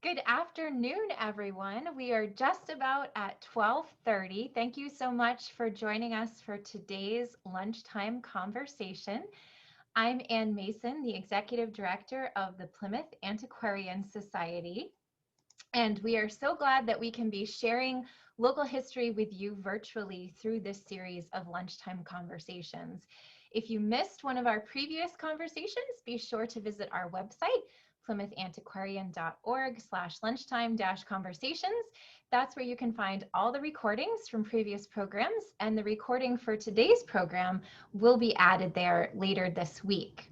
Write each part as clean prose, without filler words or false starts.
Good afternoon, everyone. We are just about at 12:30. Thank you so much for joining us for today's lunchtime conversation. I'm Ann Mason, the Executive Director of the Plymouth Antiquarian Society, and we are so glad that we can be sharing local history with you virtually through this series of lunchtime conversations. If you missed one of our previous conversations, be sure to visit our website, plymouthantiquarian.org/lunchtime-conversations. That's where you can find all the recordings from previous programs, and the recording for today's program will be added there later this week.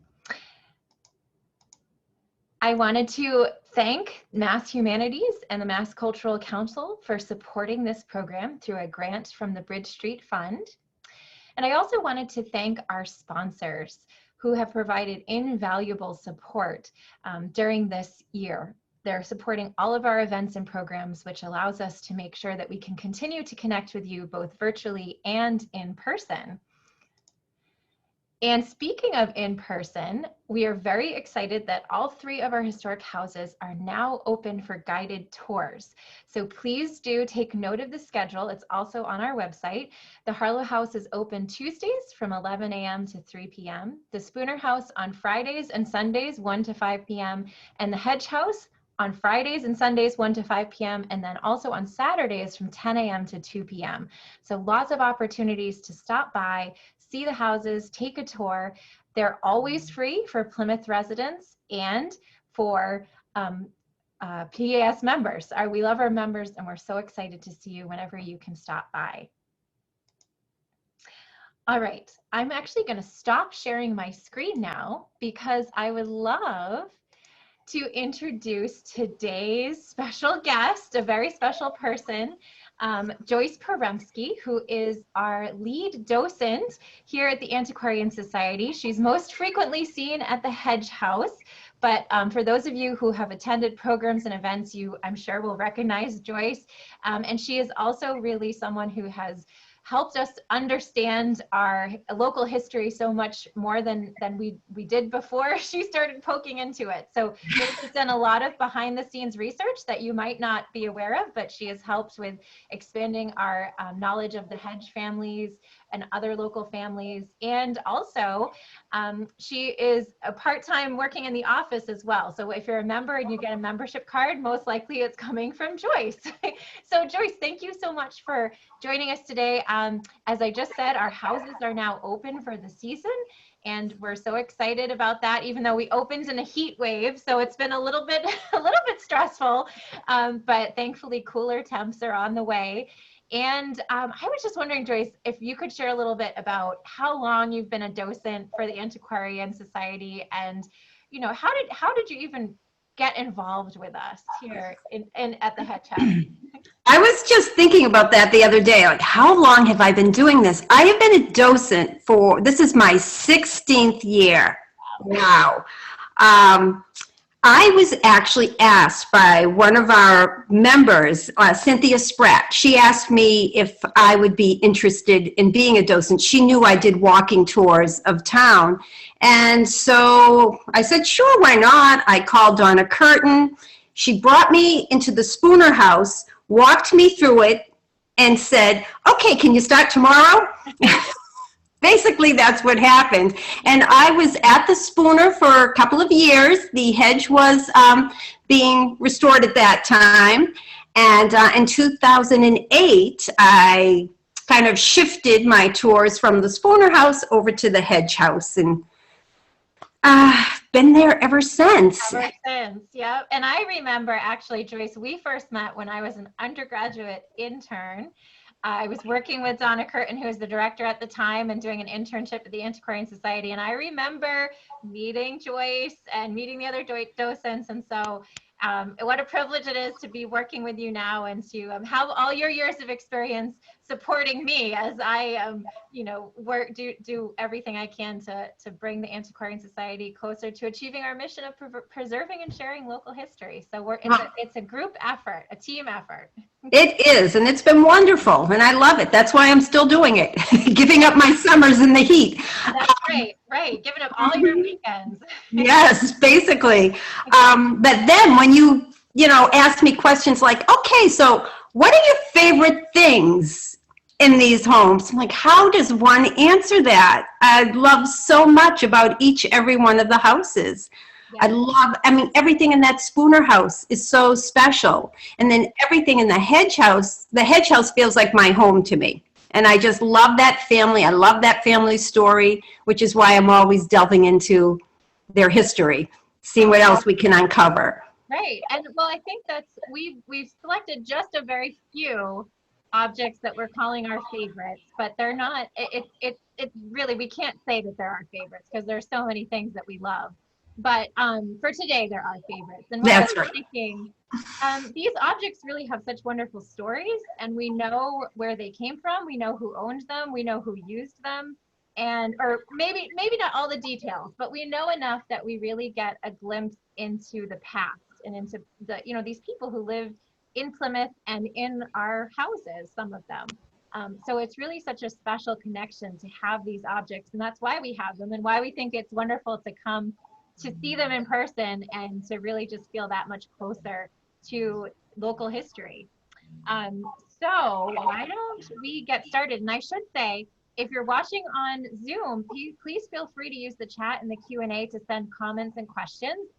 I wanted to thank Mass Humanities and the Mass Cultural Council for supporting this program through a grant from the Bridge Street Fund. And I also wanted to thank our sponsors who have provided invaluable support during this year. They're supporting all of our events and programs, which allows us to make sure that we can continue to connect with you both virtually and in person. And speaking of in person, we are very excited that all three of our historic houses are now open for guided tours. So please do take note of the schedule. It's also on our website. The Harlow House is open Tuesdays from 11 a.m. to 3 p.m. The Spooner House on Fridays and Sundays, 1 to 5 p.m. And the Hedge House on Fridays and Sundays, 1 to 5 p.m. And then also on Saturdays from 10 a.m. to 2 p.m. So lots of opportunities to stop by, see the houses, take a tour. They're always free for Plymouth residents and for PAS members. We love our members, and we're so excited to see you whenever you can stop by. All right, I'm actually going to stop sharing my screen now because I would love to introduce today's special guest, a very special person, Joyce Poremski, who is our lead docent here at the Antiquarian Society. She's most frequently seen at the Hedge House, but for those of you who have attended programs and events, you, I'm sure, will recognize Joyce. And she is also really someone who has helped us understand our local history so much more than we did before she started poking into it. So she's done a lot of behind the scenes research that you might not be aware of, but she has helped with expanding our knowledge of the Hedge families and other local families. And also she is a part-time working in the office as well. So if you're a member and you get a membership card, most likely it's coming from Joyce. So Joyce, thank you so much for joining us today. As I just said, our houses are now open for the season, and we're so excited about that, even though we opened in a heat wave. So it's been a little bit stressful, but thankfully cooler temps are on the way. And I was just wondering, Joyce, if you could share a little bit about how long you've been a docent for the Antiquarian Society, and how did you even get involved with us here at the Hedge House? I was just thinking about that the other day. Like, how long have I been doing this? I have been a docent this is my 16th year. Wow. I was actually asked by one of our members, Cynthia Spratt. She asked me if I would be interested in being a docent. She knew I did walking tours of town. And so I said, sure, why not? I called Donna Curtin. She brought me into the Spooner House, walked me through it, and said, okay, can you start tomorrow? Basically, that's what happened. And I was at the Spooner for a couple of years. The hedge was being restored at that time. And in 2008, I kind of shifted my tours from the Spooner House over to the Hedge House. And been there ever since. Yeah. And I remember, actually, Joyce, we first met when I was an undergraduate intern. I was working with Donna Curtin, who was the director at the time, and doing an internship at the Antiquarian Society. And I remember meeting Joyce and meeting the other docents. And so what a privilege it is to be working with you now and to have all your years of experience supporting me as I, do everything I can to bring the Antiquarian Society closer to achieving our mission of preserving and sharing local history. So it's a group effort, a team effort. It is, and it's been wonderful, and I love it. That's why I'm still doing it, giving up my summers in the heat. That's right, giving up all your weekends. Yes, basically. But then when you ask me questions like, okay, so what are your favorite things in these homes? I'm like, how does one answer that? I love so much about every one of the houses. Yeah. Everything in that Spooner house is so special. And then everything in the Hedge House feels like my home to me. And I just love that family. I love that family story, which is why I'm always delving into their history, seeing what else we can uncover. Right. And well, I think we've selected just a very few objects that we're calling our favorites, but they're not, it really, we can't say that they're our favorites because there's so many things that we love. But for today, they're our favorites. And what I was thinking, these objects really have such wonderful stories, and we know where they came from. We know who owned them. We know who used them. Or maybe not all the details, but we know enough that we really get a glimpse into the past and into these people who lived in Plymouth and in our houses, some of them. So it's really such a special connection to have these objects, and that's why we have them and why we think it's wonderful to come to see them in person and to really just feel that much closer to local history. So why don't we get started? And I should say, if you're watching on Zoom, please feel free to use the chat and the Q&A to send comments and questions.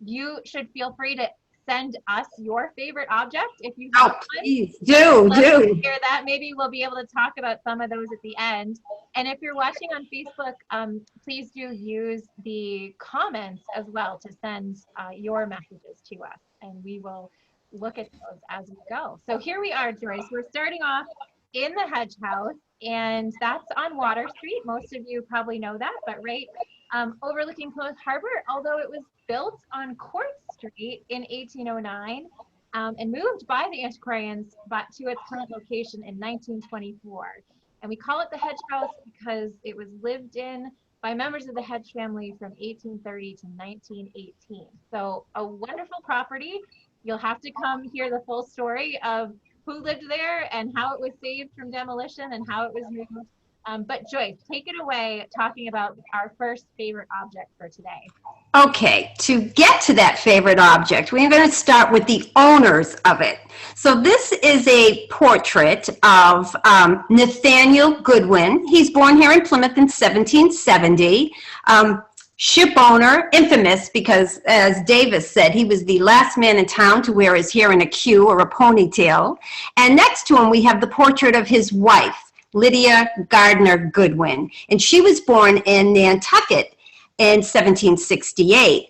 You should feel free to send us your favorite object if you have one. Please do. Hear that. Maybe we'll be able to talk about some of those at the end. And if you're watching on Facebook, please do use the comments as well to send your messages to us, and we will look at those as we go. So here we are, Joyce. We're starting off in the Hedge House, and that's on Water Street. Most of you probably know that, but right overlooking Plymouth Harbor, although it was built on Court Street in 1809 and moved by the antiquarians to its current location in 1924. And we call it the Hedge House because it was lived in by members of the Hedge family from 1830 to 1918. So a wonderful property. You'll have to come hear the full story of who lived there and how it was saved from demolition and how it was moved. But Joyce, take it away talking about our first favorite object for today. Okay, to get to that favorite object, we're going to start with the owners of it. So this is a portrait of Nathaniel Goodwin. He's born here in Plymouth in 1770. Ship owner, infamous because, as Davis said, he was the last man in town to wear his hair in a queue or a ponytail. And next to him, we have the portrait of his wife, Lydia Gardner Goodwin. And she was born in Nantucket in 1768.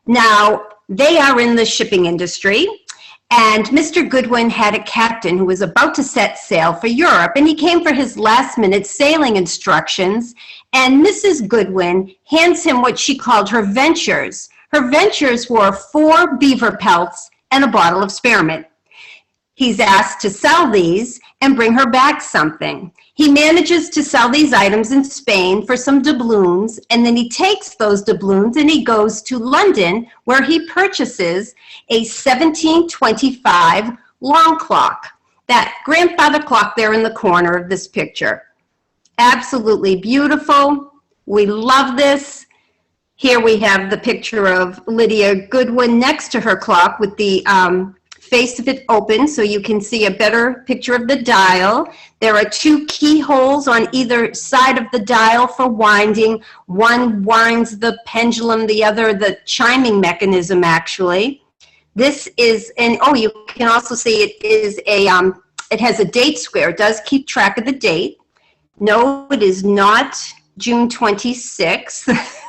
Now, they are in the shipping industry, and Mr. Goodwin had a captain who was about to set sail for Europe, and he came for his last-minute sailing instructions, and Mrs. Goodwin hands him what she called her ventures. Her ventures were 4 beaver pelts and a bottle of spearmint. He's asked to sell these and bring her back something. He manages to sell these items in Spain for some doubloons, and then he takes those doubloons and he goes to London, where he purchases a 1725 long clock, that grandfather clock there in the corner of this picture. Absolutely beautiful. We love this. Here we have the picture of Lydia Goodwin next to her clock with the face of it open, so you can see a better picture of the dial. There are 2 keyholes on either side of the dial for winding. One winds the pendulum, the other the chiming mechanism, actually. This is, and oh, you can also see it is it has a date square. It does keep track of the date. No, it is not June 26th.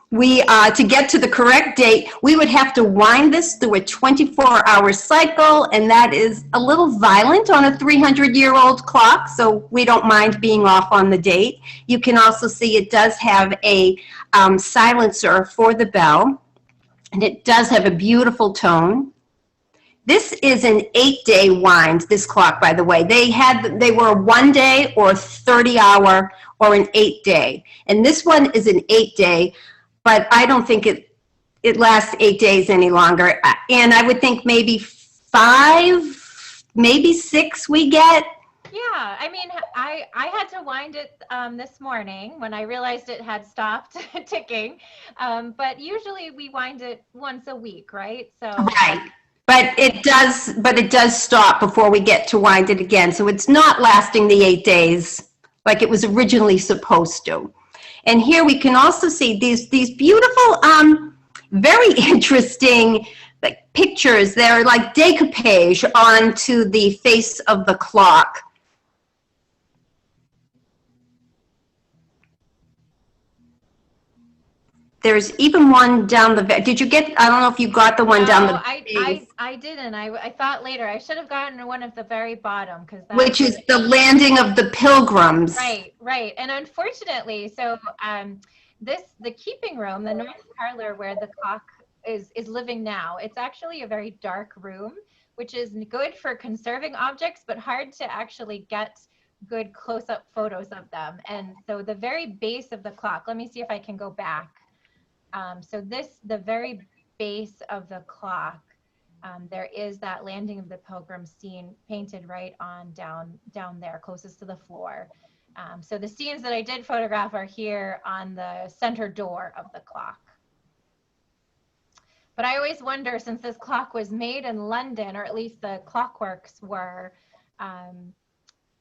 To get to the correct date, we would have to wind this through a 24-hour cycle, and that is a little violent on a 300-year-old clock, so we don't mind being off on the date. You can also see it does have a silencer for the bell, and it does have a beautiful tone. This is an 8-day wind, this clock, by the way. They were a 1-day or 30-hour or an 8-day, and this one is an 8-day. But I don't think it lasts 8 days any longer. And I would think maybe 5, maybe 6 we get. Yeah, I mean, I had to wind it this morning when I realized it had stopped ticking. But usually we wind it once a week, right? So Right. But it does stop before we get to wind it again. So it's not lasting the 8 days like it was originally supposed to. And here we can also see these beautiful, very interesting like pictures. They're like decoupage onto the face of the clock. There's even one down the, did you get, I don't know if you got the one down the base, I didn't. I thought later I should have gotten one at the very bottom because that which is the landing of the pilgrims. right. And unfortunately, so the keeping room, the north parlor where the clock is living now, it's actually a very dark room, which is good for conserving objects, but hard to actually get good close-up photos of them. And so the very base of the clock, let me see if I can go back. So the very base of the clock, there is that landing of the pilgrim scene painted right on down there, closest to the floor. So the scenes that I did photograph are here on the center door of the clock. But I always wonder, since this clock was made in London, or at least the clockworks were,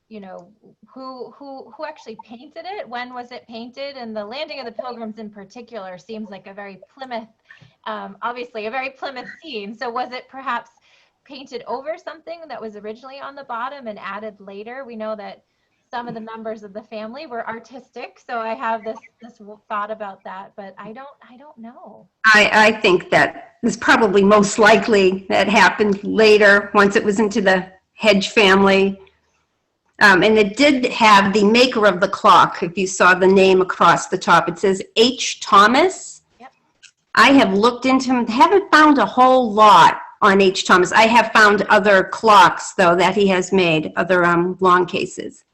you know, who actually painted it? When was it painted? And the landing of the pilgrims in particular seems like a very Plymouth, obviously a very Plymouth scene. So was it perhaps painted over something that was originally on the bottom and added later? We know that some of the members of the family were artistic, so I have this thought about that, but I don't know. I think that is probably most likely that happened later once it was into the Hedge family. And it did have the maker of the clock. If you saw the name across the top, it says H. Thomas. Yep. I have looked into him, haven't found a whole lot on H. Thomas. I have found other clocks, though, that he has made, other long cases.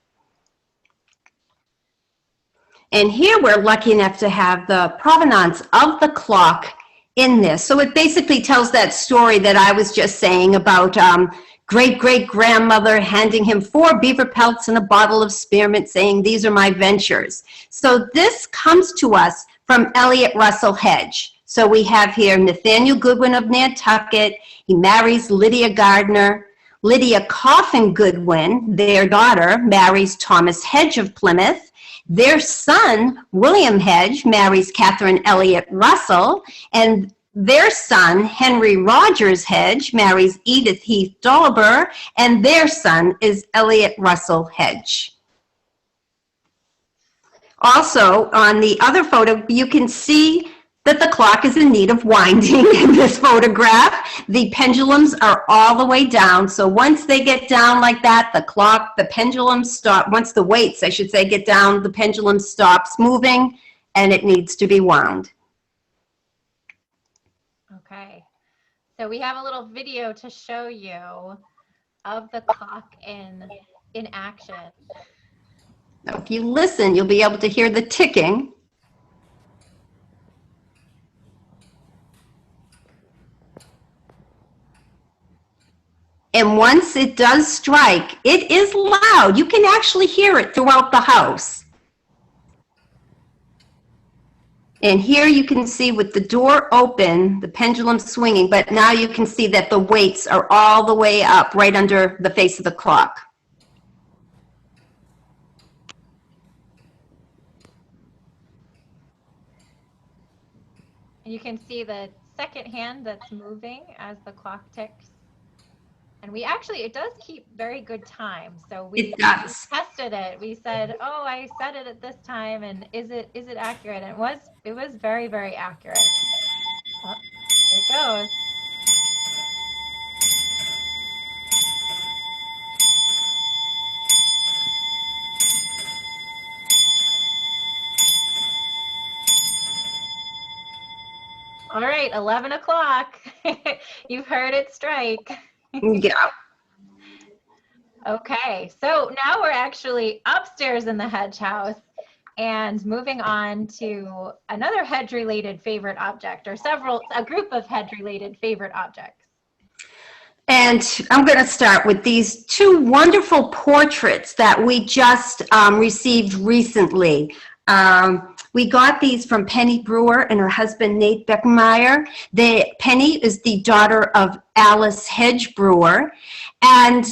And here we're lucky enough to have the provenance of the clock in this. So it basically tells that story that I was just saying about great-great-grandmother handing him 4 beaver pelts and a bottle of spearmint, saying, "These are my ventures." So this comes to us from Elliot Russell Hedge. So we have here Nathaniel Goodwin of Nantucket. He marries Lydia Gardner. Lydia Coffin Goodwin, their daughter, marries Thomas Hedge of Plymouth. Their son, William Hedge, marries Catherine Elliott Russell, and their son, Henry Rogers Hedge, marries Edith Heath Dolliber, and their son is Elliot Russell Hedge. Also, on the other photo, you can see that the clock is in need of winding in this photograph. The pendulums are all the way down, so once they get down like that, the pendulum stop. Once the weights, I should say, get down, the pendulum stops moving, and it needs to be wound. Okay, so we have a little video to show you of the clock in action. Now, if you listen, you'll be able to hear the ticking. And once it does strike, it is loud. You can actually hear it throughout the house. And here you can see with the door open, the pendulum swinging, but now you can see that the weights are all the way up right under the face of the clock. And you can see the second hand that's moving as the clock ticks. And we actually, it does keep very good time. So we tested it. We said, oh, I set it at this time, and is it accurate? And it was very, very accurate. Oh, here it goes. All right, 11 o'clock. You've heard it strike. Yeah. Okay, so now we're actually upstairs in the Hedge House and moving on to another hedge-related favorite object, or a group of hedge-related favorite objects. And I'm going to start with these two wonderful portraits that we just received recently. We got these from Penny Brewer and her husband Nate Beckmeyer. Penny is the daughter of Alice Hedge Brewer, and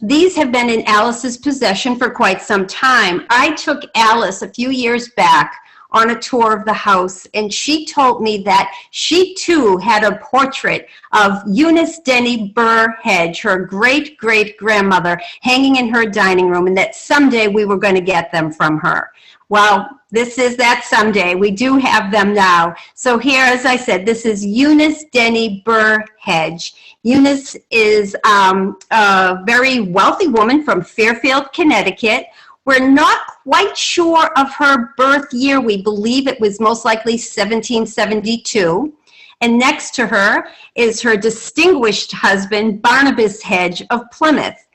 these have been in Alice's possession for quite some time. I took Alice a few years back on a tour of the house, and she told me that she too had a portrait of Eunice Denny Burr Hedge, her great-great-grandmother, hanging in her dining room, and that someday we were going to get them from her. Well, this is that someday. We do have them now. So here, as I said, this is Eunice Denny Burr Hedge. Eunice is a very wealthy woman from Fairfield, Connecticut. We're not quite sure of her birth year. We believe it was most likely 1772. And next to her is her distinguished husband, Barnabas Hedge of Plymouth.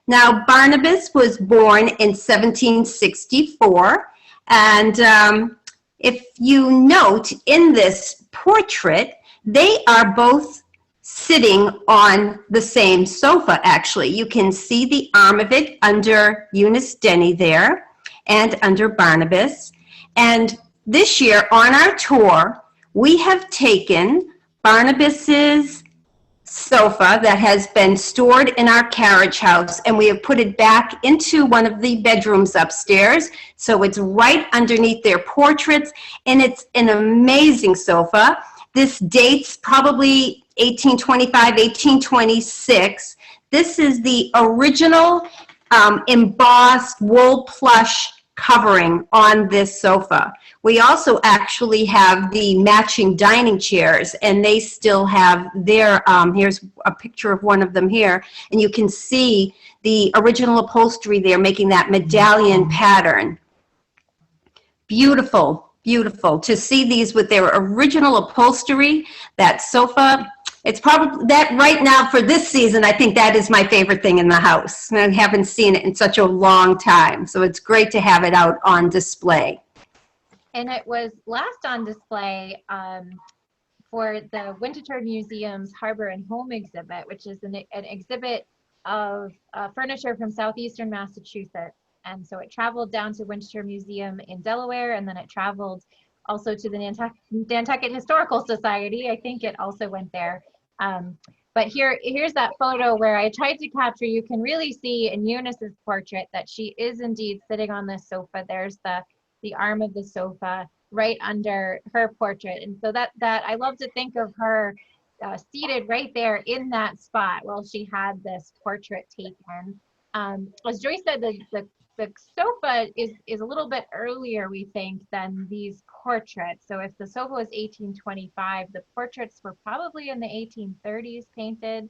Now, Barnabas was born in 1764. And if you note in this portrait, they are both sitting on the same sofa, actually. You can see the arm of it under Eunice Denny there and under Barnabas. And this year on our tour, we have taken Barnabas's sofa that has been stored in our carriage house, and we have put it back into one of the bedrooms upstairs. So it's right underneath their portraits, and it's an amazing sofa. This dates probably 1825, 1826. This is the original embossed wool plush covering on this sofa. We also actually have the matching dining chairs, and they still have their, here's a picture of one of them here, and you can see the original upholstery there making that medallion pattern. Beautiful, beautiful to see these with their original upholstery, that sofa. It's probably that right now for this season, I think that is my favorite thing in the house. I haven't seen it in such a long time, so it's great to have it out on display. And it was last on display for the Winterthur Museum's Harbor and Home exhibit, which is an exhibit of furniture from southeastern Massachusetts. And so it traveled down to Winterthur Museum in Delaware, and then it traveled also to the Nantucket Historical Society. I think it also went there. But here's that photo where I tried to capture. You can really see in Eunice's portrait that she is indeed sitting on this sofa. There's the arm of the sofa right under her portrait. And so that I love to think of her seated right there in that spot while she had this portrait taken. As Joyce said, the sofa is a little bit earlier, we think, than these portraits. So if the sofa was 1825, the portraits were probably in the 1830s painted.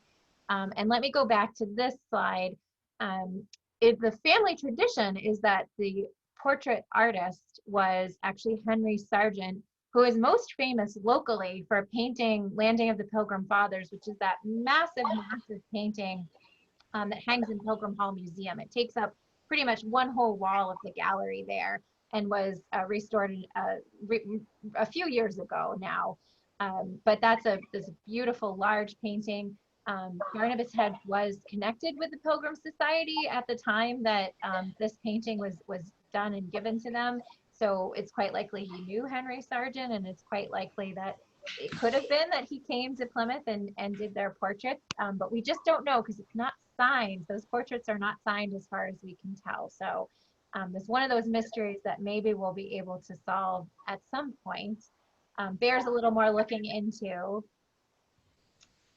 And let me go back to this slide. The family tradition is that the portrait artist was actually Henry Sargent, who is most famous locally for painting Landing of the Pilgrim Fathers, which is that massive painting that hangs in Pilgrim Hall Museum. It takes up pretty much one whole wall of the gallery there and was restored a few years ago now. But that's this beautiful large painting. Barnabas Hedge was connected with the Pilgrim Society at the time that this painting was done and given to them. So it's quite likely he knew Henry Sargent, and it's quite likely that it could have been that he came to Plymouth and did their portraits, but we just don't know because it's not signed. Those portraits are not signed as far as we can tell. So it's one of those mysteries that maybe we'll be able to solve at some point. Bears a little more looking into.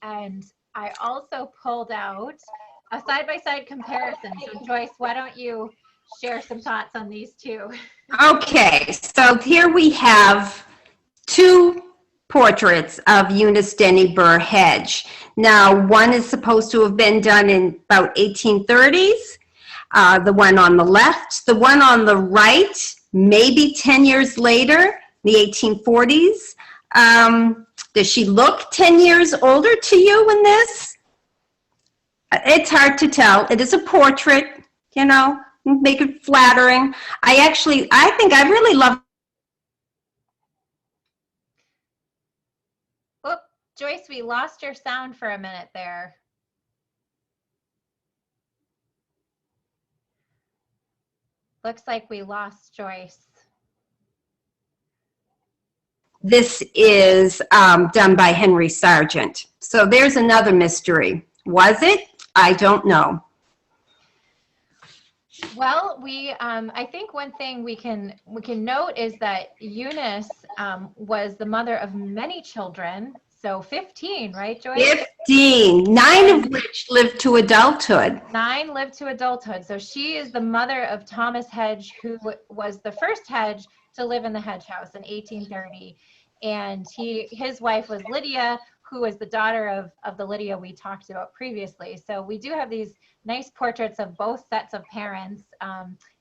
And I also pulled out a side-by-side comparison. So Joyce, why don't you share some thoughts on these two? Okay, so here we have two portraits of Eunice Denny Burr Hedge. Now, one is supposed to have been done in about 1830s, the one on the left. The one on the right, maybe 10 years later, the 1840s. Does she look 10 years older to you in this? It's hard to tell. It is a portrait, you know, make it flattering. I think I really love. Oh, Joyce, we lost your sound for a minute there. Looks like we lost Joyce. This is done by Henry Sargent. So there's another mystery. Was it? I don't know. Well, I think one thing we can note is that Eunice was the mother of many children. So 15, right, Joyce? 15, 9 of which lived to adulthood. 9 lived to adulthood. So she is the mother of Thomas Hedge, who was the first Hedge to live in the Hedge House in 1830. And his wife was Lydia, who was the daughter of the Lydia we talked about previously. So we do have these nice portraits of both sets of parents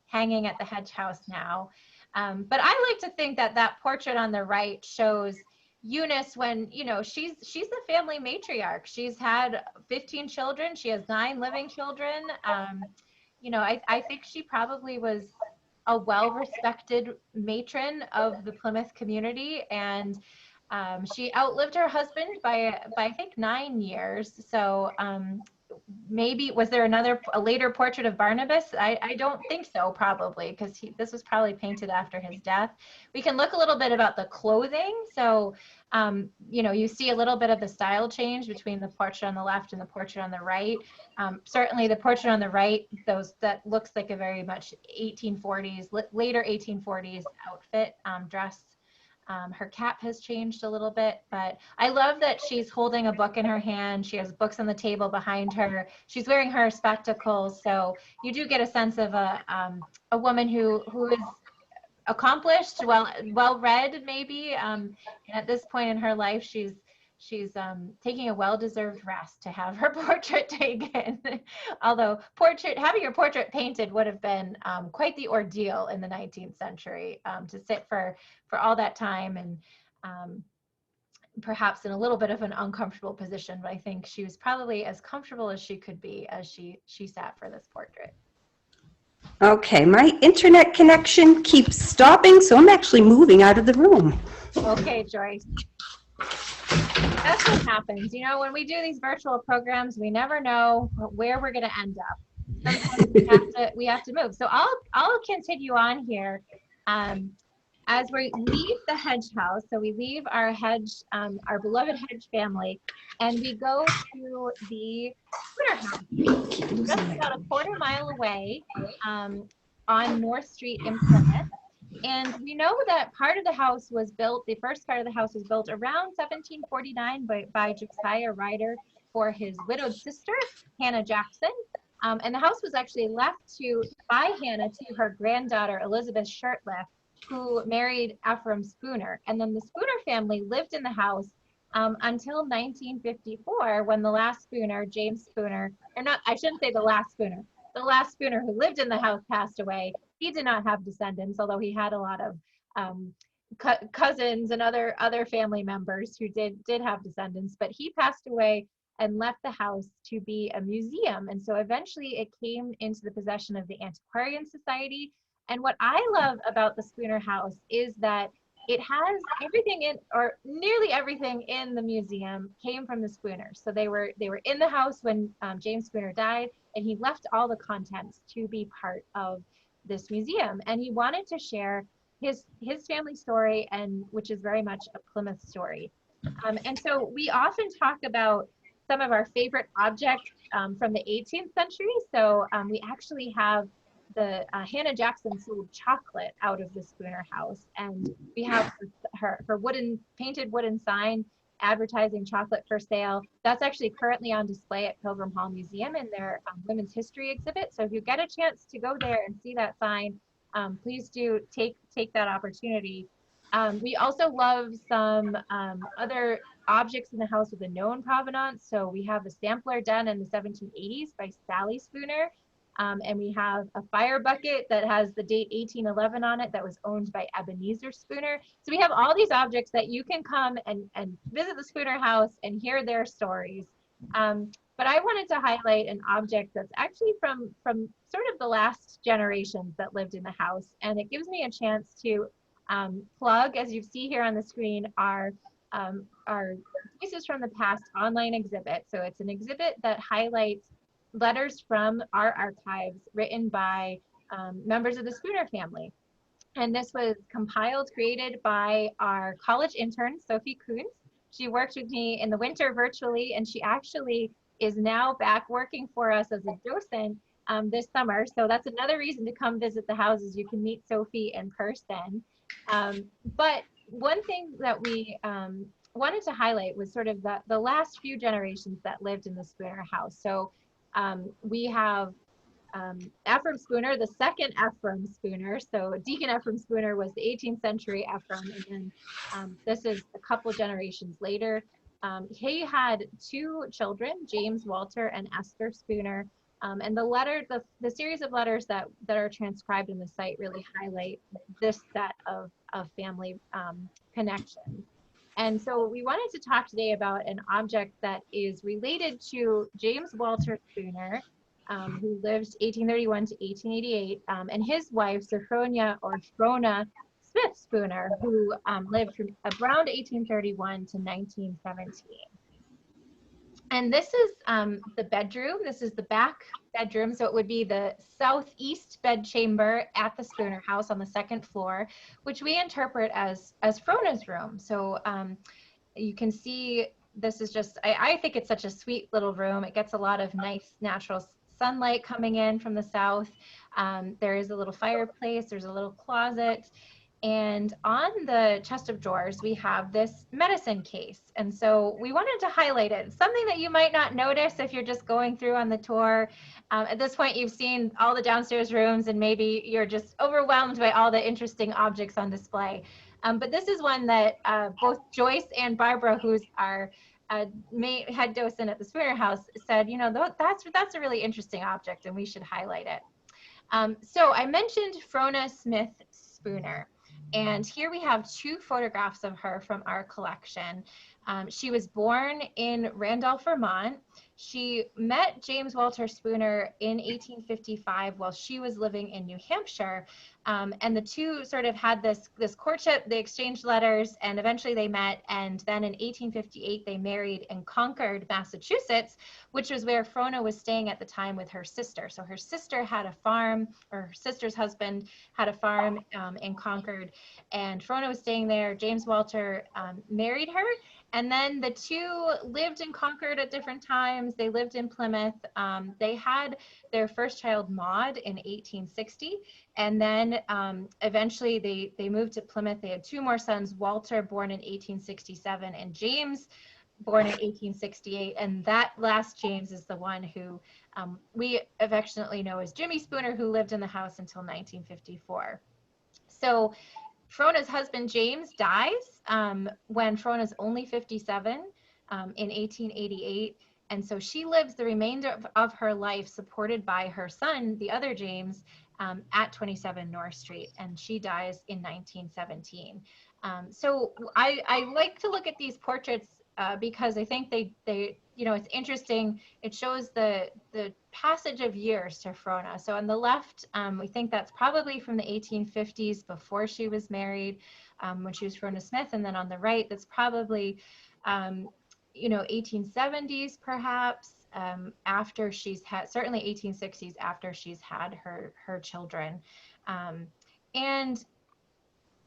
hanging at the Hedge House now. But I like to think that that portrait on the right shows Eunice when, you know, she's the family matriarch. She's had 15 children. She has 9 living children. You know, I think she probably was a well-respected matron of the Plymouth community, and she outlived her husband by I think 9 years. So maybe was there a later portrait of Barnabas? I don't think so, probably, because this was probably painted after his death. We can look a little bit about the clothing. So you know, you see a little bit of the style change between the portrait on the left and the portrait on the right. Certainly the portrait on the right, that looks like a very much 1840s, later 1840s outfit, dress. Her cap has changed a little bit, but I love that she's holding a book in her hand. She has books on the table behind her. She's wearing her spectacles, so you do get a sense of a woman who is accomplished, well read, having and at this point in her life, she's taking a well-deserved rest to have her portrait taken. Although having your portrait painted would have been quite the ordeal in the 19th century, to sit for all that time, and perhaps in a little bit of an uncomfortable position. But I think she was probably as comfortable as she could be as she sat for this portrait. Okay, my internet connection keeps stopping, so I'm actually moving out of the room. Okay, Joyce. That's what happens. You know, when we do these virtual programs, we never know where we're going to end up. Sometimes we have to move. So I'll continue on here. As we leave the Hedge House, so we leave our beloved Hedge family, and we go to the Spooner House, just about a quarter mile away, on North Street in Plymouth. And we know that the first part of the house was built around 1749 by Josiah Ryder for his widowed sister, Hannah Jackson. And the house was actually left by Hannah to her granddaughter, Elizabeth Shirtliff, who married Ephraim Spooner. And then the Spooner family lived in the house until 1954, when the last Spooner, James Spooner, I shouldn't say the last Spooner who lived in the house passed away. He did not have descendants, although he had a lot of cousins and other family members who did have descendants, but he passed away and left the house to be a museum. And so eventually it came into the possession of the Antiquarian Society. And what I love about the Spooner House is that it has everything or nearly everything in the museum came from the Spooners. So they were in the house when James Spooner died, and he left all the contents to be part of this museum. And he wanted to share his family story, and which is very much a Plymouth story. And so we often talk about some of our favorite objects from the 18th century. So we actually have the Hannah Jackson sold chocolate out of the Spooner house, and we have her painted wooden sign advertising chocolate for sale. That's actually currently on display at Pilgrim Hall Museum in their women's history exhibit. So if you get a chance to go there and see that sign, please do take that opportunity. We also love some other objects in the house with a known provenance. So we have a sampler done in the 1780s by Sally Spooner. And we have a fire bucket that has the date 1811 on it that was owned by Ebenezer Spooner. So we have all these objects that you can come and visit the Spooner house and hear their stories. But I wanted to highlight an object that's actually from sort of the last generations that lived in the house. And it gives me a chance to plug, as you see here on the screen, our Voices from the Past online exhibit. So it's an exhibit that highlights letters from our archives written by members of the Spooner family. And this was compiled, created by our college intern, Sophie Kuhns. She worked with me in the winter virtually, and she actually is now back working for us as a docent this summer. So that's another reason to come visit the houses. You can meet Sophie in person. But one thing that we wanted to highlight was sort of the last few generations that lived in the Spooner house. So we have Ephraim Spooner, the second Ephraim Spooner. So Deacon Ephraim Spooner was the 18th century Ephraim, and then this is a couple generations later. He had two children, James Walter and Esther Spooner. And the series of letters that are transcribed in the site really highlight this set of family connections. And so we wanted to talk today about an object that is related to James Walter Spooner, who lived 1831 to 1888, and his wife, Sophronia or Shrona Smith Spooner, who lived from around 1831 to 1917. And this is the bedroom. This is the back bedroom. So it would be the southeast bedchamber at the Spooner house on the second floor, which we interpret as Frona's room. So you can see this is just, I think it's such a sweet little room. It gets a lot of nice natural sunlight coming in from the south. There is a little fireplace. There's a little closet. And on the chest of drawers, we have this medicine case. And so we wanted to highlight it. Something that you might not notice if you're just going through on the tour. At this point, you've seen all the downstairs rooms and maybe you're just overwhelmed by all the interesting objects on display. But this is one that both Joyce and Barbara, who's our head docent at the Spooner House, said, you know, that's a really interesting object and we should highlight it. So I mentioned Frona Smith Spooner. And here we have two photographs of her from our collection. She was born in Randolph, Vermont. She met James Walter Spooner in 1855 while she was living in New Hampshire. And the two sort of had this courtship, they exchanged letters, and eventually they met. And then in 1858, they married in Concord, Massachusetts, which was where Frona was staying at the time with her sister. So her sister had a farm, or her sister's husband had a farm in Concord, and Frona was staying there. James Walter married her. And then the two lived in Concord at different times. They lived in Plymouth. They had their first child, Maud, in 1860. And then eventually they moved to Plymouth. They had two more sons, Walter, born in 1867, and James, born in 1868. And that last James is the one who we affectionately know as Jimmy Spooner, who lived in the house until 1954. So Frona's husband, James, dies when Frona's only 57 in 1888. And so she lives the remainder of her life supported by her son, the other James, at 27 North Street. And she dies in 1917. So I like to look at these portraits because I think they you know, it's interesting. It shows the passage of years to Frona. So on the left, we think that's probably from the 1850s before she was married, when she was Frona Smith. And then on the right, that's probably, you know, 1870s perhaps, after she's had, certainly 1860s after she's had her children. And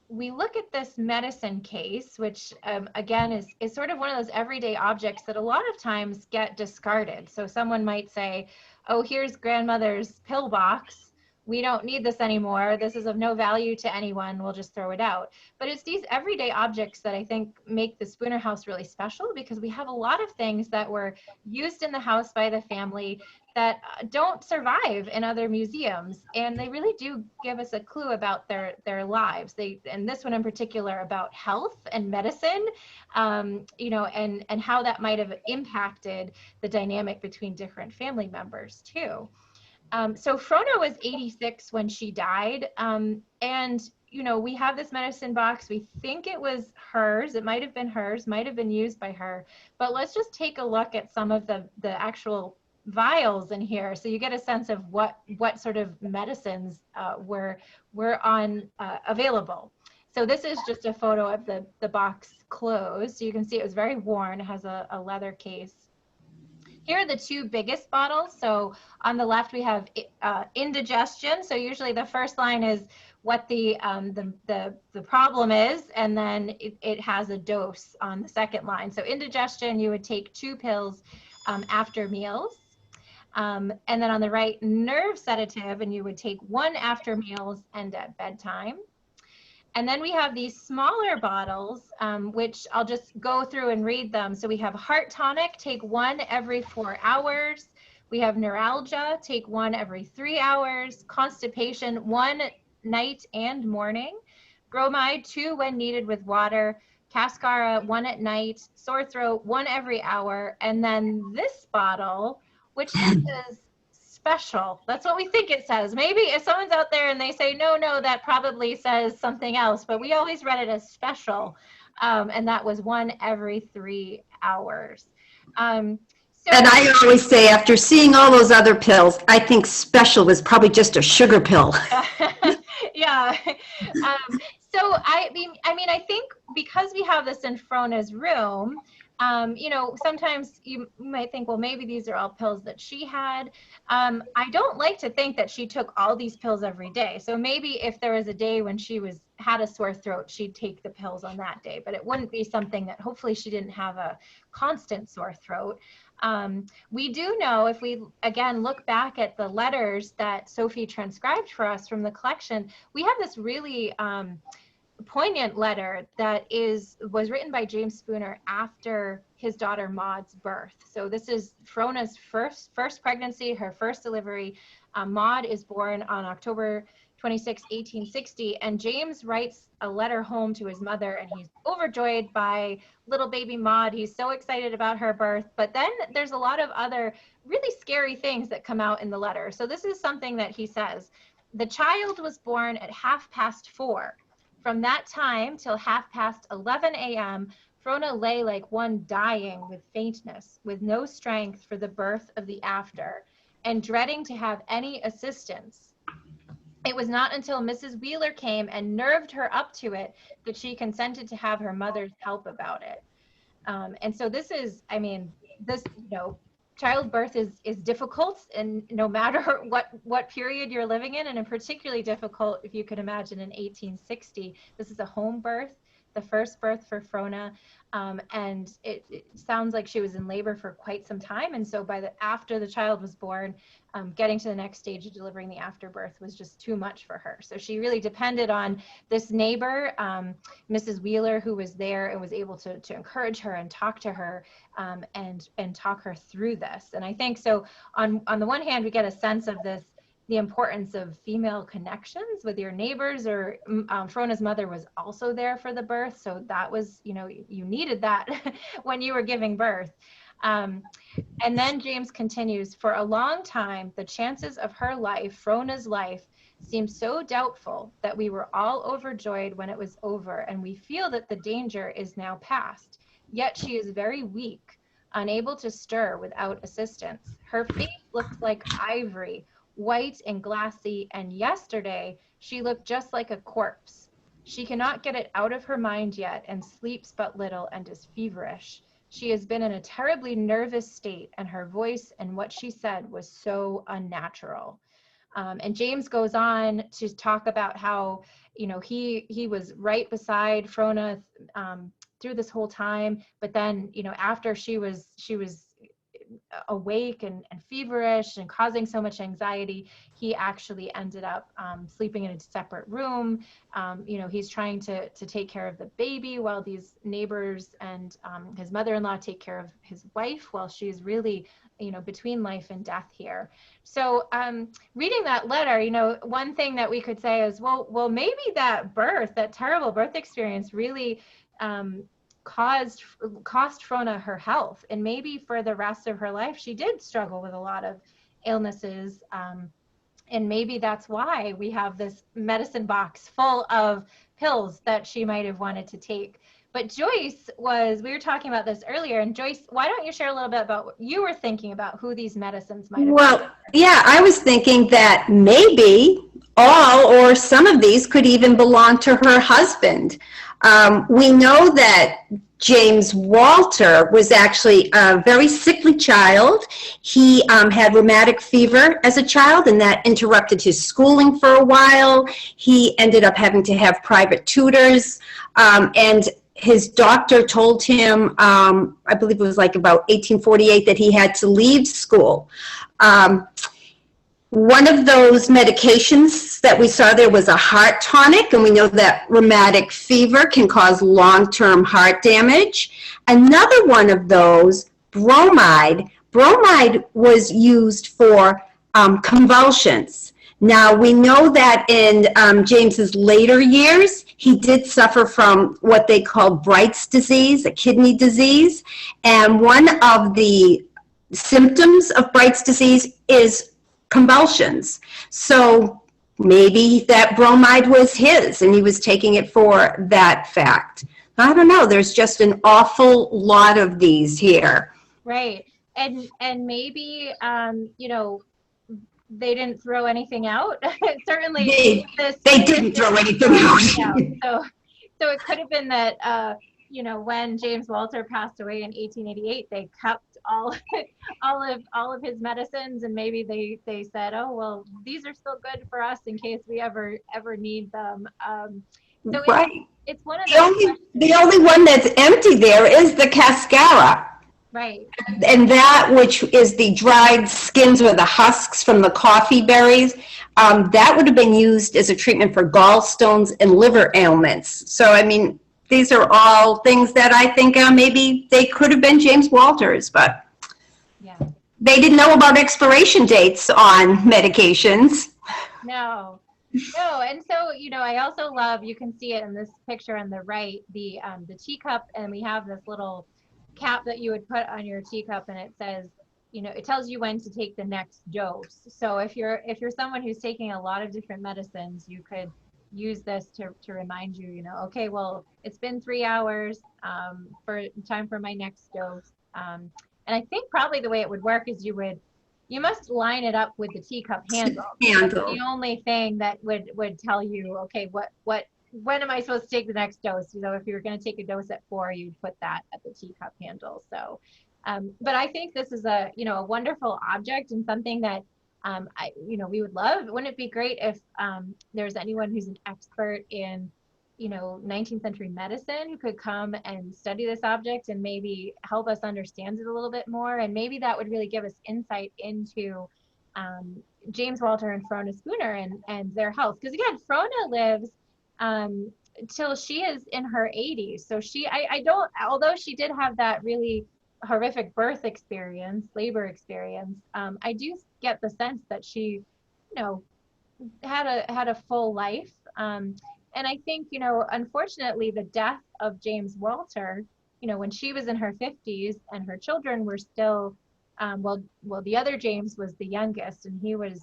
we look at this medicine case, which again is sort of one of those everyday objects that a lot of times get discarded. So someone might say, oh, here's grandmother's pill box. We don't need this anymore. This is of no value to anyone. We'll just throw it out. But it's these everyday objects that I think make the Spooner house really special, because we have a lot of things that were used in the house by the family that don't survive in other museums. And they really do give us a clue about their lives. And this one in particular about health and medicine, you know, and how that might have impacted the dynamic between different family members too. So Frona was 86 when she died. And, you know, we have this medicine box. We think it was hers. It might have been hers, might have been used by her. But let's just take a look at some of the actual vials in here, so you get a sense of what sort of medicines were on available. So this is just a photo of the box closed. So you can see it was very worn. It has a leather case. Here are the two biggest bottles. So on the left, we have indigestion. So usually the first line is what the problem is, and then it has a dose on the second line. So indigestion, you would take 2 pills after meals. And then on the right, nerve sedative, and you would take 1 after meals and at bedtime. And then we have these smaller bottles, which I'll just go through and read them. So we have heart tonic, take 1 every 4 hours. We have neuralgia, take 1 every 3 hours. Constipation, 1 night and morning. Bromide, 2 when needed with water. Cascara, 1 at night. Sore throat, 1 every hour. And then this bottle, which says special. That's what we think it says. Maybe if someone's out there and they say, no, that probably says something else, but we always read it as special. And that was 1 every 3 hours. And I always say, after seeing all those other pills, I think special was probably just a sugar pill. Yeah. So I mean, I think because we have this in Frona's room, sometimes you might think, well, maybe these are all pills that she had. I don't like to think that she took all these pills every day. So maybe if there was a day when she had a sore throat, she'd take the pills on that day, but it wouldn't be something that hopefully she didn't have a constant sore throat. We do know, if we again look back at the letters that Sophie transcribed for us from the collection, we have this really poignant letter that was written by James Spooner after his daughter Maud's birth. So this is Frona's first pregnancy, her first delivery. Maud is born on October 26, 1860, and James writes a letter home to his mother, and he's overjoyed by little baby Maud. He's so excited about her birth, but then there's a lot of other really scary things that come out in the letter. So this is something that he says: the child was born at 4:30. From that time till 11:30 a.m., Frona lay like one dying with faintness, with no strength for the birth of the after, and dreading to have any assistance. It was not until Mrs. Wheeler came and nerved her up to it that she consented to have her mother's help about it. And so this is, childbirth is difficult, and no matter what period you're living in, and particularly difficult if you could imagine in 1860. This is a home birth, the first birth for Frona, and it sounds like she was in labor for quite some time. And so after the child was born, getting to the next stage of delivering the afterbirth was just too much for her. So she really depended on this neighbor, Mrs. Wheeler, who was there and was able to encourage her and talk to her and talk her through this. And I think so on the one hand, we get a sense of the importance of female connections with your neighbors, or Frona's mother was also there for the birth. So that was, you needed that when you were giving birth. And then James continues, for a long time, the chances of her life, Frona's life, seemed so doubtful that we were all overjoyed when it was over, and we feel that the danger is now past. Yet she is very weak, unable to stir without assistance. Her face looks like ivory, white and glassy, and yesterday she looked just like a corpse. She cannot get it out of her mind yet, and sleeps but little and is feverish. She has been in a terribly nervous state, and her voice and what she said was so unnatural. And James goes on to talk about how, he was right beside Frona through this whole time, but then, after she was awake and feverish and causing so much anxiety, he actually ended up sleeping in a separate room. He's trying to take care of the baby while these neighbors and his mother-in-law take care of his wife while she's really, between life and death here. So reading that letter, one thing that we could say is, well, maybe that terrible birth experience really cost Frona her health, and maybe for the rest of her life she did struggle with a lot of illnesses, and maybe that's why we have this medicine box full of pills that she might have wanted to take. But Joyce we were talking about this earlier, and Joyce, why don't you share a little bit about what you were thinking about who these medicines might have been? Yeah, I was thinking that maybe all or some of these could even belong to her husband. We know that James Walter was actually a very sickly child. He had rheumatic fever as a child, and that interrupted his schooling for a while. He ended up having to have private tutors, and his doctor told him, I believe it was like about 1848, that he had to leave school. One of those medications that we saw there was a heart tonic, and we know that rheumatic fever can cause long-term heart damage. Another one of those, bromide. Bromide was used for convulsions. Now, we know that in James's later years, he did suffer from what they call Bright's disease, a kidney disease, and one of the symptoms of Bright's disease is convulsions. So maybe that bromide was his and he was taking it for that fact. I don't know. There's just an awful lot of these here. Right. And maybe, you know, they didn't throw anything out. Certainly they didn't throw anything out. So it could have been that, you know, when James Walter passed away in 1888, they kept all of his medicines, and maybe they said, oh, well, these are still good for us in case we ever need them. So right. It's one of the only one that's empty there is the Cascara. Right. And that, which is the dried skins or the husks from the coffee berries, that would have been used as a treatment for gallstones and liver ailments. So, I mean, these are all things that I think maybe they could have been James Walter's, but yeah, they didn't know about expiration dates on medications. No. And so, you know, I also love, you can see it in this picture on the right, the teacup, and we have this little cap that you would put on your teacup, and it says, you know, it tells you when to take the next dose. So if you're someone who's taking a lot of different medicines, you could use this to remind you, you know, okay, well, it's been 3 hours, for time for my next dose. And I think probably the way it would work is you must line it up with the teacup handle. That's the only thing that would tell you, okay, when am I supposed to take the next dose? You know, if you're going to take a dose at 4, you'd put that at the teacup handle. So, but I think this is a wonderful object and something that we would love. Wouldn't it be great if there's anyone who's an expert in, 19th century medicine who could come and study this object and maybe help us understand it a little bit more? And maybe that would really give us insight into James Walter and Frona Spooner and their health. Because again, Frona lives till she is in her 80s. So although she did have that really horrific birth experience, labor experience, I do get the sense that she, had a full life. And I think, unfortunately, the death of James Walter, when she was in her 50s and her children were still, the other James was the youngest, and he was,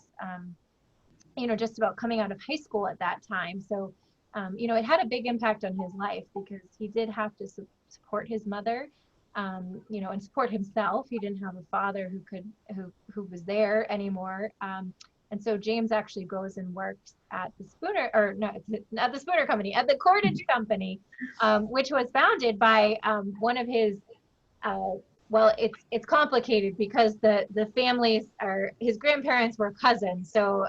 just about coming out of high school at that time. So, it had a big impact on his life because he did have to support his mother, and support himself. He didn't have a father who was there anymore. And so James actually goes and works at the Spooner, or no, not the Spooner Company, at the Cordage Company, which was founded by one of his, it's complicated because the families his grandparents were cousins. So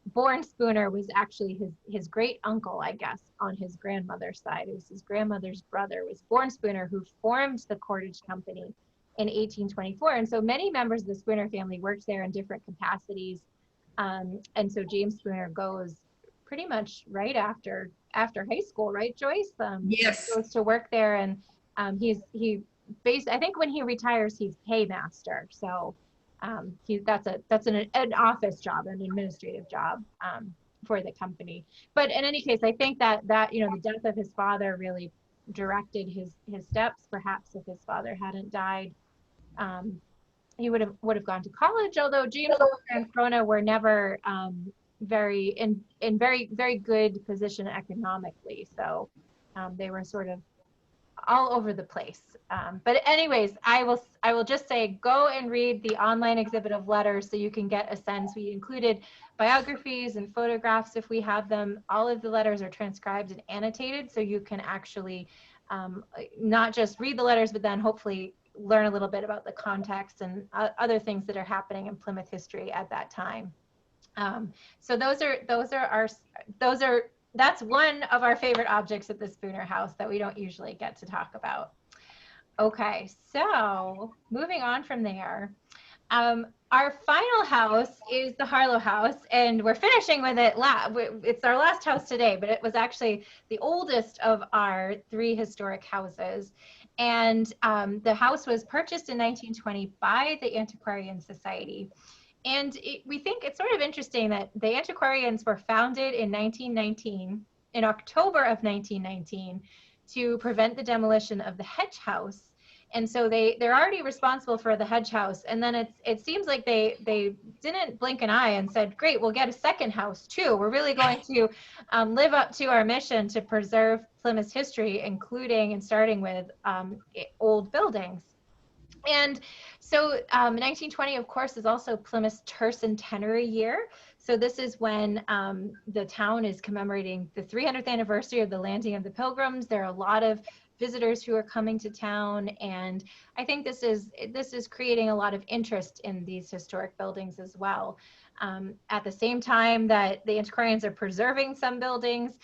Born Spooner was actually his great uncle, I guess, on his grandmother's side. It was his grandmother's brother, was Born Spooner, who formed the Cordage Company in 1824. And so many members of the Spooner family worked there in different capacities. And so James Spooner goes pretty much right after high school, right, Joyce? Yes. Goes to work there, and I think when he retires, he's paymaster. So that's an office job, an administrative job for the company. But in any case, I think that the death of his father really directed his steps. Perhaps if his father hadn't died, he would have gone to college. Although James and Frona were never very good position economically, so they were sort of all over the place. But anyways, I will just say, go and read the online exhibit of letters so you can get a sense. We included biographies and photographs if we have them. All of the letters are transcribed and annotated, so you can actually not just read the letters, but then hopefully learn a little bit about the context and other things that are happening in Plymouth history at that time. So that's one of our favorite objects at the Spooner House that we don't usually get to talk about. Okay, so moving on from there, our final house is the Harlow House, and we're finishing with it. It's our last house today, but it was actually the oldest of our 3 historic houses. And the house was purchased in 1920 by the Antiquarian Society. And we think it's sort of interesting that the Antiquarians were founded in 1919, in October of 1919, to prevent the demolition of the Hedge House. And so they're already responsible for the Hedge House. And then it seems like they didn't blink an eye and said, great, we'll get a second house too. We're really going to live up to our mission to preserve Plymouth's history, including and starting with old buildings. And so 1920, of course, is also Plymouth's tercentenary year. So this is when the town is commemorating the 300th anniversary of the landing of the Pilgrims. There are a lot of visitors who are coming to town, and I think this is creating a lot of interest in these historic buildings as well. At the same time that the antiquarians are preserving some buildings,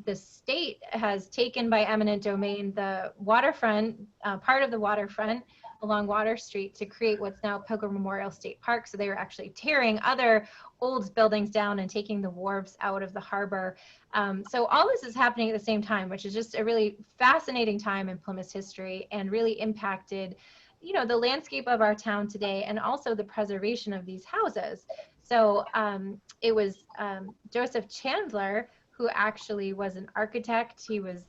the state has taken by eminent domain the waterfront, part of the waterfront along Water Street to create what's now Pilgrim Memorial State Park. So they were actually tearing other old buildings down and taking the wharves out of the harbor. So all this is happening at the same time, which is just a really fascinating time in Plymouth's history and really impacted, you know, the landscape of our town today and also the preservation of these houses. So it was Joseph Chandler who actually was an architect. He was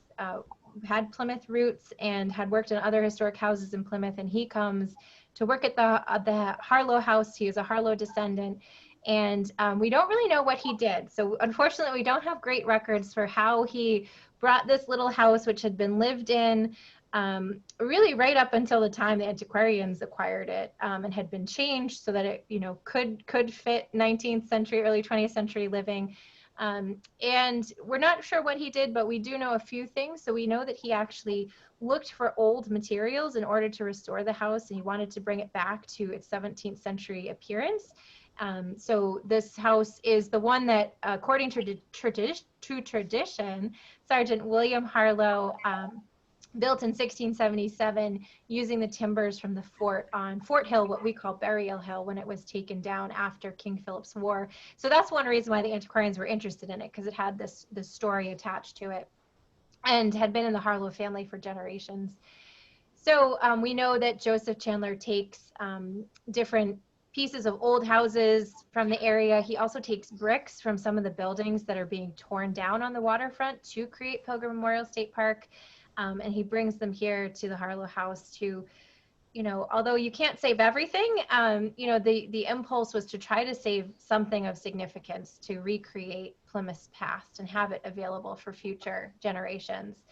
had Plymouth roots and had worked in other historic houses in Plymouth, and he comes to work at the Harlow House. He is a Harlow descendant, and we don't really know what he did. So unfortunately, we don't have great records for how he brought this little house, which had been lived in really right up until the time the antiquarians acquired it, and had been changed so that it, you know, could fit 19th century, early 20th century living. And we're not sure what he did, but we do know a few things. So we know that he actually looked for old materials in order to restore the house, and he wanted to bring it back to its 17th century appearance. So this house is the one that, according to tradition, Sergeant William Harlow built in 1677 using the timbers from the fort on Fort Hill, what we call Burial Hill, when it was taken down after King Philip's War. So that's one reason why the antiquarians were interested in it, because it had this story attached to it and had been in the Harlow family for generations. So we know that Joseph Chandler takes different pieces of old houses from the area. He also takes bricks from some of the buildings that are being torn down on the waterfront to create Pilgrim Memorial State Park. And he brings them here to the Harlow House to, you know, although you can't save everything, you know, the impulse was to try to save something of significance to recreate Plymouth's past and have it available for future generations.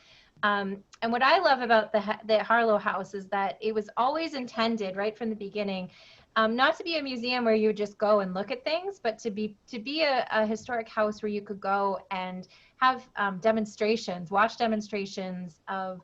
And what I love about the Harlow House is that it was always intended right from the beginning, not to be a museum where you just go and look at things, but to be a historic house where you could go and have demonstrations, watch demonstrations of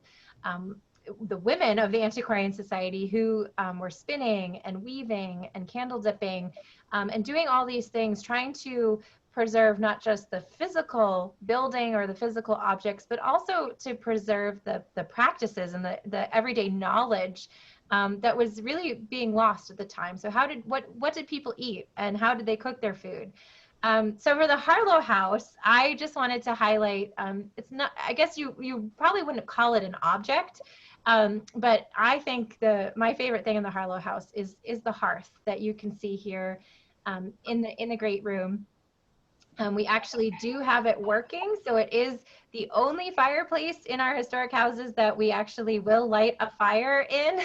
the women of the Antiquarian Society who were spinning and weaving and candle dipping and doing all these things, trying to preserve not just the physical building or the physical objects, but also to preserve the practices and the everyday knowledge that was really being lost at the time. So what did people eat and how did they cook their food? So for the Harlow House, I just wanted to highlight, it's not, I guess you probably wouldn't call it an object, but I think my favorite thing in the Harlow House is the hearth that you can see here in the great room. We actually do have it working, so it is the only fireplace in our historic houses that we actually will light a fire in,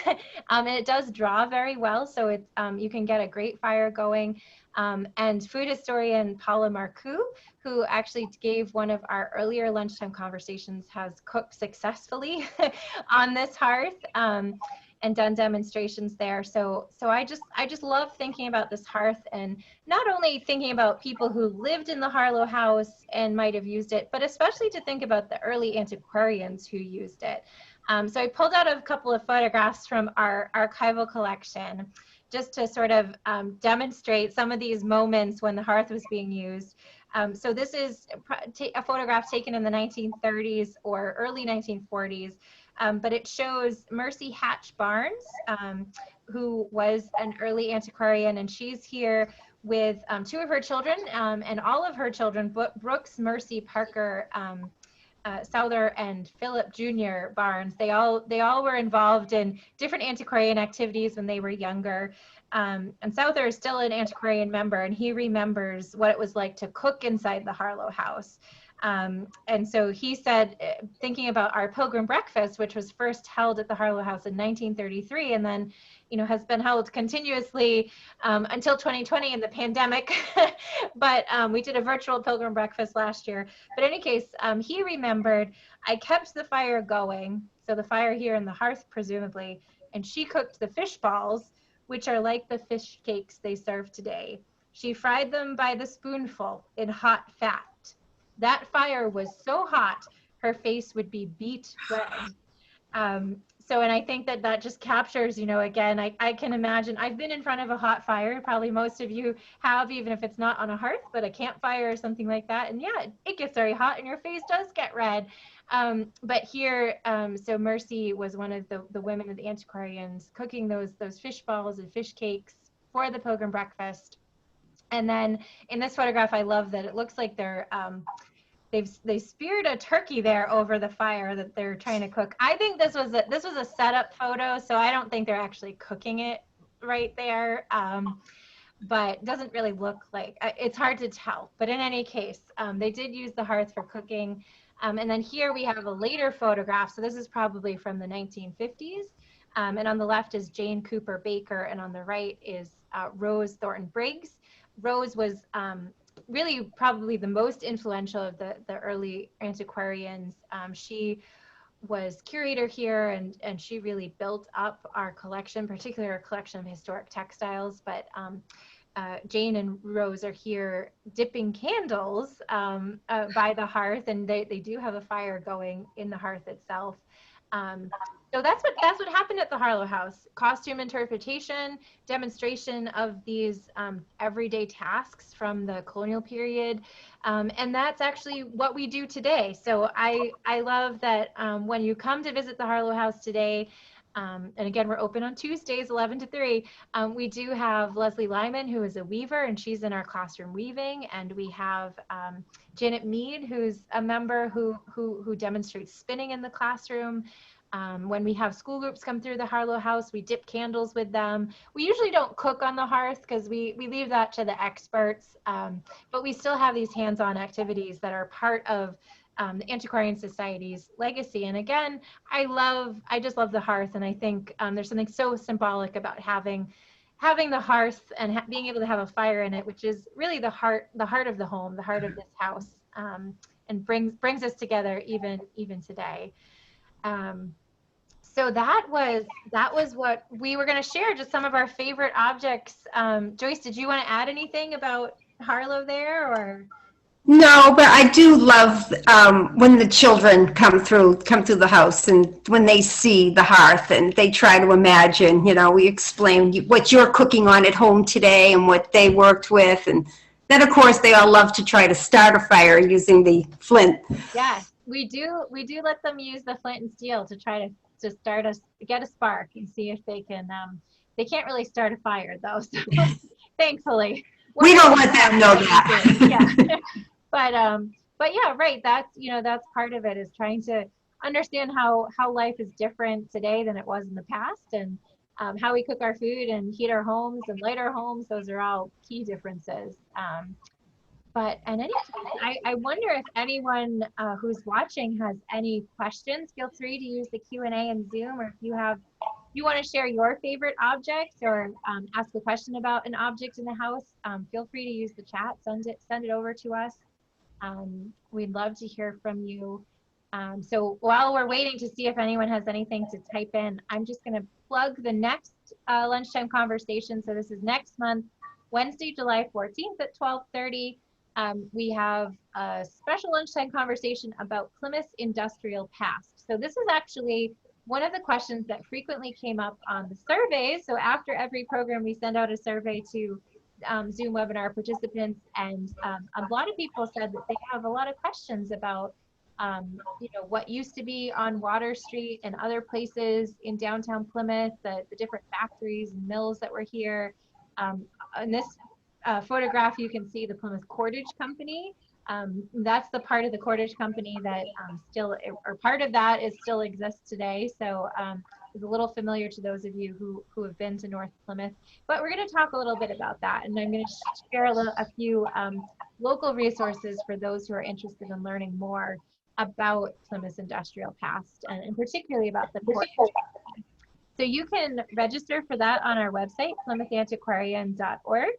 and it does draw very well, so it's you can get a great fire going. And food historian Paula Marcoux, who actually gave one of our earlier lunchtime conversations, has cooked successfully on this hearth. and done demonstrations there. So I just love thinking about this hearth, and not only thinking about people who lived in the Harlow House and might have used it, but especially to think about the early antiquarians who used it. So I pulled out a couple of photographs from our archival collection just to sort of demonstrate some of these moments when the hearth was being used. So this is a photograph taken in the 1930s or early 1940s, but it shows Mercy Hatch Barnes, who was an early antiquarian, and she's here with two of her children and all of her children, Brooks, Mercy, Parker, Souther, and Philip Jr. Barnes. They all were involved in different antiquarian activities when they were younger. And Souther is still an antiquarian member, and he remembers what it was like to cook inside the Harlow House. And so he said, thinking about our pilgrim breakfast, which was first held at the Harlow House in 1933, and then, has been held continuously until 2020 in the pandemic. But we did a virtual pilgrim breakfast last year. But in any case, he remembered, I kept the fire going, so the fire here in the hearth, presumably, and she cooked the fish balls, which are like the fish cakes they serve today. She fried them by the spoonful in hot fat. That fire was so hot, her face would be beet red. And I think that just captures, again, I can imagine, I've been in front of a hot fire, probably most of you have, even if it's not on a hearth, but a campfire or something like that. And yeah, it gets very hot and your face does get red. But here, so Mercy was one of the women of the antiquarians cooking those fish balls and fish cakes for the pilgrim breakfast. And then in this photograph, I love that it looks like they speared a turkey there over the fire that they're trying to cook. I think this was a setup photo, so I don't think they're actually cooking it right there. But it doesn't really look like, it's hard to tell. But in any case, they did use the hearth for cooking. And then here we have a later photograph. So this is probably from the 1950s. And on the left is Jane Cooper Baker, and on the right is Rose Thornton Briggs. Rose was really probably the most influential of the early antiquarians. She was curator here, and she really built up our collection, particularly our collection of historic textiles. But Jane and Rose are here dipping candles by the hearth, and they do have a fire going in the hearth itself. So that's what happened at the Harlow House. Costume interpretation, demonstration of these everyday tasks from the colonial period. And that's actually what we do today. So I love that when you come to visit the Harlow House today, and again, we're open on Tuesdays, 11 to 3. We do have Leslie Lyman, who is a weaver, and she's in our classroom weaving. And we have Janet Mead, who's a member who demonstrates spinning in the classroom. When we have school groups come through the Harlow House, we dip candles with them. We usually don't cook on the hearth because we leave that to the experts, but we still have these hands-on activities that are part of the Antiquarian Society's legacy. And again, I just love the hearth, and I think there's something so symbolic about having the hearth and being able to have a fire in it, which is really the heart of the home, the heart of this house, and brings us together even today. So that was what we were going to share, just some of our favorite objects. Joyce, did you want to add anything about Harlow there, or? No, but I do love when the children come through the house, and when they see the hearth and they try to imagine, we explain what you're cooking on at home today and what they worked with. And then, of course, they all love to try to start a fire using the flint. Yes, we do let them use the flint and steel to try to get a spark and see if they can. They can't really start a fire though, so thankfully. We don't let them know that. Yeah. But yeah, right. That's part of it, is trying to understand how life is different today than it was in the past, and how we cook our food and heat our homes and light our homes. Those are all key differences. But in any case, I wonder if anyone who's watching has any questions. Feel free to use the Q&A in Zoom, or if you want to share your favorite object, or ask a question about an object in the house, feel free to use the chat. Send it over to us. We'd love to hear from you. So while we're waiting to see if anyone has anything to type in, I'm just going to plug the next lunchtime conversation. So this is next month, Wednesday, July 14th at 12:30. We have a special lunchtime conversation about Plymouth industrial past. So this is actually one of the questions that frequently came up on the surveys. So after every program, we send out a survey to Zoom webinar participants, and a lot of people said that they have a lot of questions about what used to be on Water Street and other places in downtown Plymouth, the different factories and mills that were here. In this photograph, you can see the Plymouth Cordage Company. That's the part of the Cordage Company that or part of that still exists today. So it's a little familiar to those of you who have been to North Plymouth. But we're going to talk a little bit about that, and I'm going to share a few local resources for those who are interested in learning more about Plymouth's industrial past, and particularly about the port. So you can register for that on our website, plymouthantiquarian.org,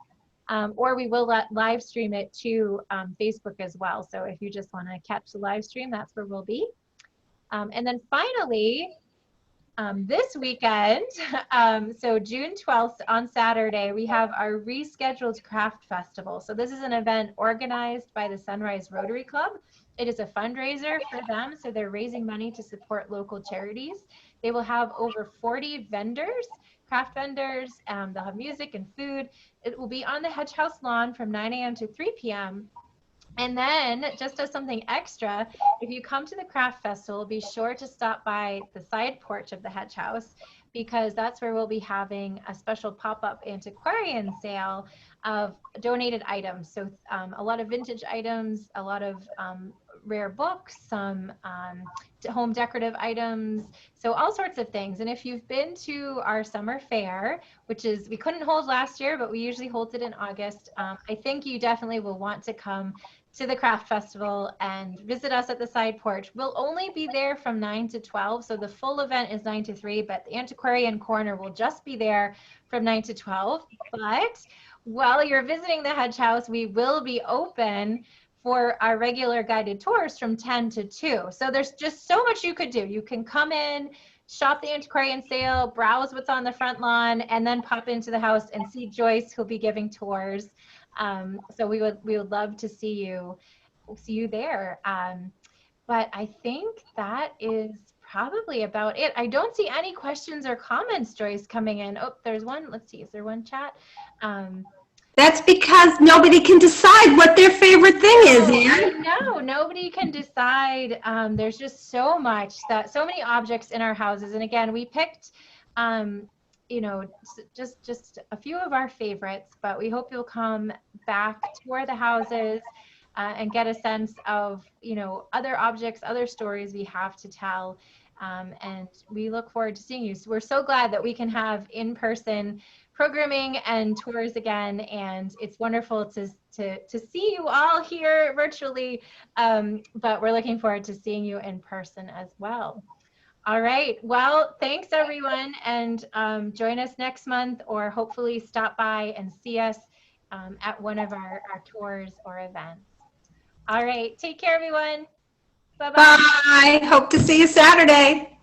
or we will live stream it to Facebook as well. So if you just want to catch the live stream, that's where we'll be. And then finally, this weekend, so June 12th on Saturday, we have our rescheduled craft festival. So this is an event organized by the Sunrise Rotary Club. It is a fundraiser for them, so they're raising money to support local charities. They will have over 40 vendors, craft vendors. They'll have music and food. It will be on the Hedge House lawn from 9 a.m. to 3 p.m. And then, just as something extra, if you come to the craft festival, be sure to stop by the side porch of the Hedge House, because that's where we'll be having a special pop-up antiquarian sale of donated items. So a lot of vintage items, a lot of rare books, some home decorative items, so all sorts of things. And if you've been to our summer fair, which is, we couldn't hold last year, but we usually hold it in August, I think you definitely will want to come to the craft festival and visit us at the side porch. We'll only be there from 9 to 12, so the full event is 9 to 3, but the antiquarian corner will just be there from 9 to 12. But while you're visiting the Hedge House, we will be open for our regular guided tours from 10 to 2. So there's just so much you could do. You can come in, shop the antiquarian sale, browse what's on the front lawn, and then pop into the house and see Joyce, who'll be giving tours. So we would love to see you there. But I think that is probably about it. I don't see any questions or comments, Joyce, coming in. Oh, there's one. Let's see. Is there one chat? That's because nobody can decide what their favorite thing is, Anne. No, nobody can decide. There's just so many objects in our houses. And again, we picked, just a few of our favorites, but we hope you'll come back, tour the houses, and get a sense of, other objects, other stories we have to tell. And we look forward to seeing you. So we're so glad that we can have in-person programming and tours again, and it's wonderful to see you all here virtually, but we're looking forward to seeing you in person as well. All right, well, thanks everyone, and join us next month, or hopefully stop by and see us at one of our tours or events. All right, take care everyone. Bye-bye. Bye. Hope to see you Saturday.